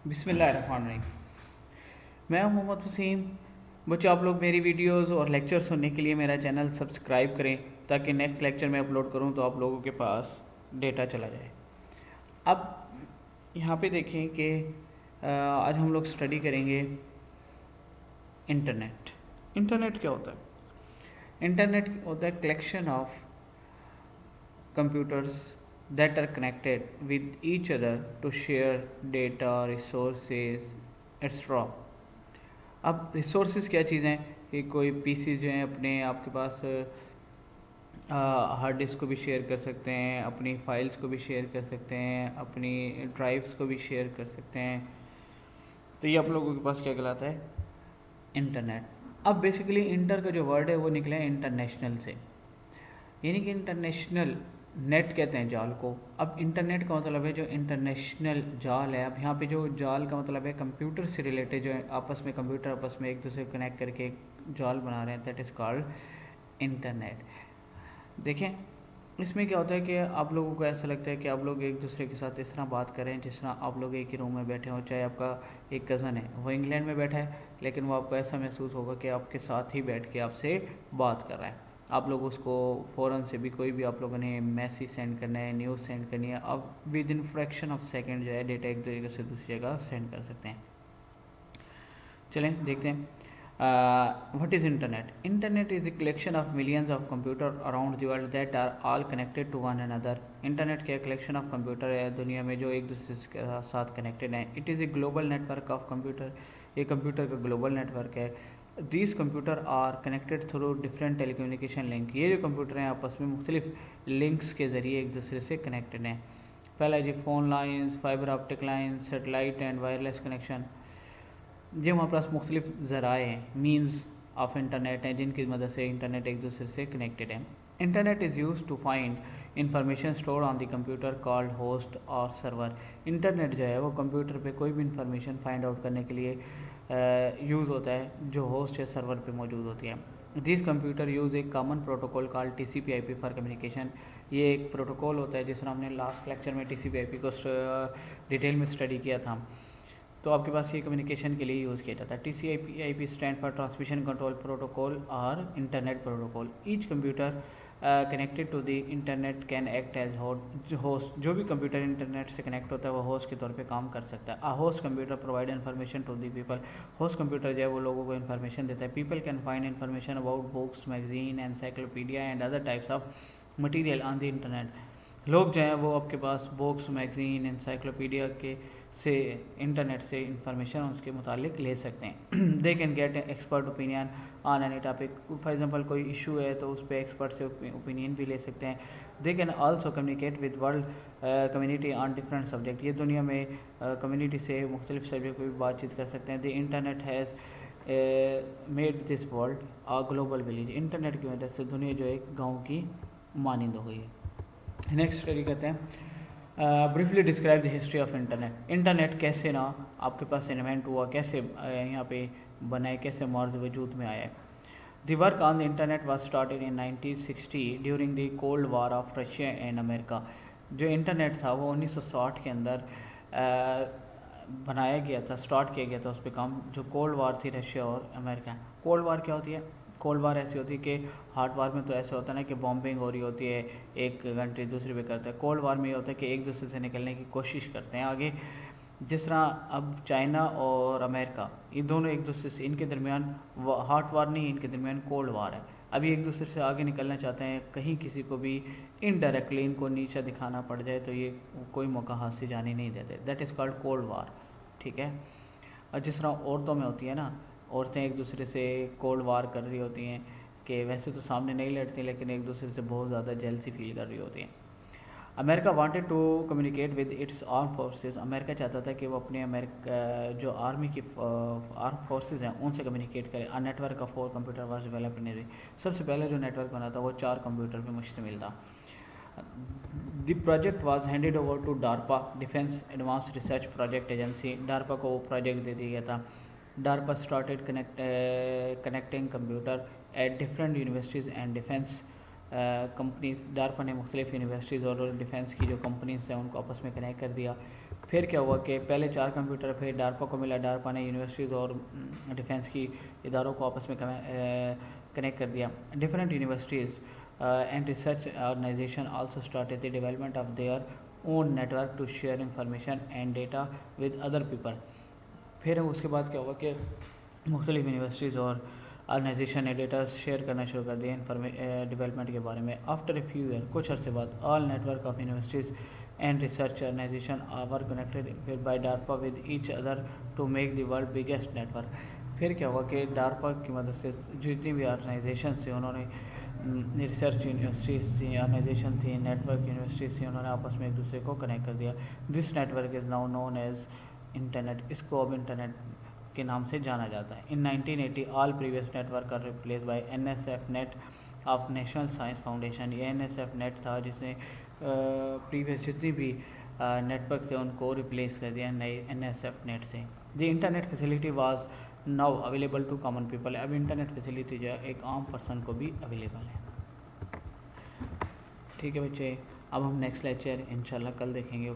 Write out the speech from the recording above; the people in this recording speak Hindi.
बिस्मिल्लाहिर्रहमानिर्रहीम। मैं हूं मोहम्मद वसीम। बच्चों, आप लोग मेरी वीडियोस और लेक्चर सुनने के लिए मेरा चैनल सब्सक्राइब करें ताकि नेक्स्ट लेक्चर मैं अपलोड करूं तो आप लोगों के पास डेटा चला जाए। अब यहाँ पे देखें कि आज हम लोग स्टडी करेंगे इंटरनेट। इंटरनेट क्या होता है? इंटरनेट होता है collection of computers that are connected with each other to share data, resources, etc. अब रिसोर्सेज क्या चीज़ें हैं कि कोई पीसी जो हैं अपने आपके पास हार्ड डिस्क को भी शेयर कर सकते हैं, अपनी फाइल्स को भी शेयर कर सकते हैं, अपनी ड्राइव्स को भी शेयर कर सकते हैं। तो ये आप लोगों के पास क्या कहलाता है? इंटरनेट। अब बेसिकली इंटर का जो वर्ड है वो निकला है इंटरनेशनल से, यानी कि इंटरनेशनल नेट कहते हैं जाल को। अब इंटरनेट का मतलब है जो इंटरनेशनल जाल है। अब यहाँ पे जो जाल का मतलब है कंप्यूटर से रिलेटेड, जो आपस में कंप्यूटर आपस में एक दूसरे को कनेक्ट करके एक जाल बना रहे हैं, दैट इज़ कॉल्ड इंटरनेट। देखें इसमें क्या होता है कि आप लोगों को ऐसा लगता है कि आप लोग एक दूसरे के साथ इस तरह बात कर रहे हैं जिस तरह आप लोग एक ही रूम में बैठे हों। चाहे आपका एक कज़न है, वो इंग्लैंड में बैठा है, लेकिन वो आपको ऐसा महसूस होगा कि आपके साथ ही बैठ के आपसे बात कर रहा है। आप लोग उसको फ़ौरन से भी कोई भी आप लोगों ने मैसेज सेंड करना है, न्यूज़ सेंड करनी है, अब with in fraction of second जो है डेटा एक जगह से दूसरी जगह सेंड कर सकते हैं। चलें देखते हैं what is internet. Internet is a collection of millions of computers around the world that are all connected to one another. Internet क्या कलेक्शन ऑफ कंप्यूटर है दुनिया में जो एक दूसरे के साथ कनेक्टेड हैं। It is a global network of computer, ये कंप्यूटर का ग्लोबल नेटवर्क है। These computer are connected through different telecommunication link, ये जो कंप्यूटर हैं आपस में मुख्तलिफ लिंक्स के ज़रिए एक दूसरे से कनेक्टेड हैं। पहला जी phone lines, fibre optic lines, satellite and wireless connection. ये हमारे पास मुख्तलिफ ज़राए हैं, मीन्स ऑफ इंटरनेट हैं जिनकी मदद से इंटरनेट एक दूसरे से कनेक्टेड है। Internet is use to find information stored on the computer called host और सर्वर। इंटरनेट जो है वो कंप्यूटर पे कोई भी इंफॉर्मेशन फाइंड आउट करने के लिए यूज़ होता है जो होस्ट या सर्वर पे मौजूद होती है। दिस कंप्यूटर यूज़ एक common protocol call TCP/IP for communication. ये एक प्रोटोकॉल होता है जिस तरह हमने लास्ट लेक्चर में TCP/IP को डिटेल में स्टडी किया था। तो आपके पास ये कम्युनिकेशन के लिए यूज़ किया जाता है। TCP/IP stand for transmission control protocol और internet protocol. Each computer connected to the internet can act as host. जो भी कंप्यूटर इंटरनेट से कनेक्ट होता है वो होस्ट के तौर पे काम कर सकता है। Host computer provide information to the people. Host computer जो है वो लोगों को इन्फॉर्मेशन देता है। People can find information about books, magazine, encyclopedia and other types of material on the internet. लोग जो हैं वो आपके पास बुक्स, मैगजीन, एनसाइक्लोपीडिया के से इंटरनेट से इंफॉर्मेशन उसके मुतालिक ले सकते हैं। They can get expert opinion on any topic. For example कोई इशू है तो उस पर एक्सपर्ट से ओपिनियन भी ले सकते हैं। They can also communicate with world community on different subject. ये दुनिया में कम्युनिटी से मुख्तलिफ सब्जेक्ट पर भी बातचीत कर सकते हैं। The internet has made this world a global village. Internet की वजह से दुनिया जो एक गाँव की मानिंद हो गई है। नेक्स्ट स्टडी करते हैं briefly describe the history of internet. Internet कैसे ना आपके पास इन्वेंट हुआ, कैसे यहाँ पे बनाए, कैसे मार्ज वजूद में आया। The work on the internet was started in 1960 during the cold war of Russia and America. जो इंटरनेट था वो 1960 के अंदर बनाया गया था, स्टार्ट किया गया था उस पर काम, जो कोल्ड वार थी रशिया और अमेरिका। कोल्ड वार क्या होती है? कोल्ड वार ऐसी होती है कि हॉट वार में तो ऐसा होता है ना कि बॉम्बिंग हो रही होती है, एक कंट्री दूसरे पे करता है। कोल्ड वार में ये होता है कि एक दूसरे से निकलने की कोशिश करते हैं आगे। जिस तरह अब चाइना और अमेरिका ये दोनों एक दूसरे से, इनके दरमियान हॉट वार नहीं, इनके दरमियान कोल्ड वार है। अभी एक दूसरे से आगे निकलना चाहते हैं, कहीं किसी को भी इनडायरेक्टली इनको नीचा दिखाना पड़ जाए तो ये कोई मौका हाथ से जाने नहीं देते। That is called cold war, ठीक है। और जिस तरह औरतों में होती है ना, औरतें एक दूसरे से कोल्ड वार कर रही होती हैं कि वैसे तो सामने नहीं लड़ती लेकिन एक दूसरे से बहुत ज़्यादा जेलसी फील कर रही होती हैं। America wanted to communicate with its arm forces. America चाहता था कि वो अपने जो आर्मी की आर्म फोर्सेस हैं उनसे कम्युनिकेट करें। A network of 4 computer was developed in. सबसे पहले जो नेटवर्क बना था वो 4 कंप्यूटर पर मुश्तमिल था। The project was handed over to DARPA, defence advance research project agency. DARPA को वो प्रोजेक्ट दे दिया गया था। DARPA started connecting computer at different universities and defence companies. DARPA ने मुख्तलिफ यूनिवर्सिटीज़ और डिफेंस की जो कंपनीज हैं उनको आपस में कनेक्ट कर दिया। फिर क्या हुआ कि पहले 4 कंप्यूटर फिर डारपा को मिला, डारपा ने यूनिवर्सिटीज़ और डिफेंस की इदारों को आपस में कनेक्ट कर दिया। Different universities and research organisation also started the development of their own network to share information and data with other people. फिर उसके बाद क्या हुआ कि मुख्तलिफ यूनिवर्सिटीज़ और ऑर्गेनाइजेशन ने डेटा शेयर करना शुरू कर दिया डेवलपमेंट के बारे में। आफ्टर ए फ्यू ईयर, कुछ अर्से बाद, all network of universities and research organisation are connected by DARPA with each other to make the world biggest network. फिर क्या हुआ कि डारपा की मदद से जितनी भी ऑर्गेनाइजेशन थी, उन्होंने रिसर्च यूनिवर्सिटीज़ थी, ऑर्गेनाइजेशन थी, नेटवर्क यूनिवर्सिटीज़ थी, उन्होंने आपस में एक दूसरे को कनेक्ट कर दिया। This network is now known as internet. इसको अब इंटरनेट के नाम से जाना जाता है। In 1980 all previous network are replace by NSF net of national science foundation. ये NSF नेट था जिसने प्रीवियस जितनी भी नेटवर्क थे उनको रिप्लेस कर दिया नए NSF नेट से। The internet facility was now available to common people. अब इंटरनेट फैसिलिटी जो है एक आम पर्सन को भी अवेलेबल है। ठीक है बच्चे, अब हम नेक्स्ट लेक्चर इंशाल्लाह कल देखेंगे।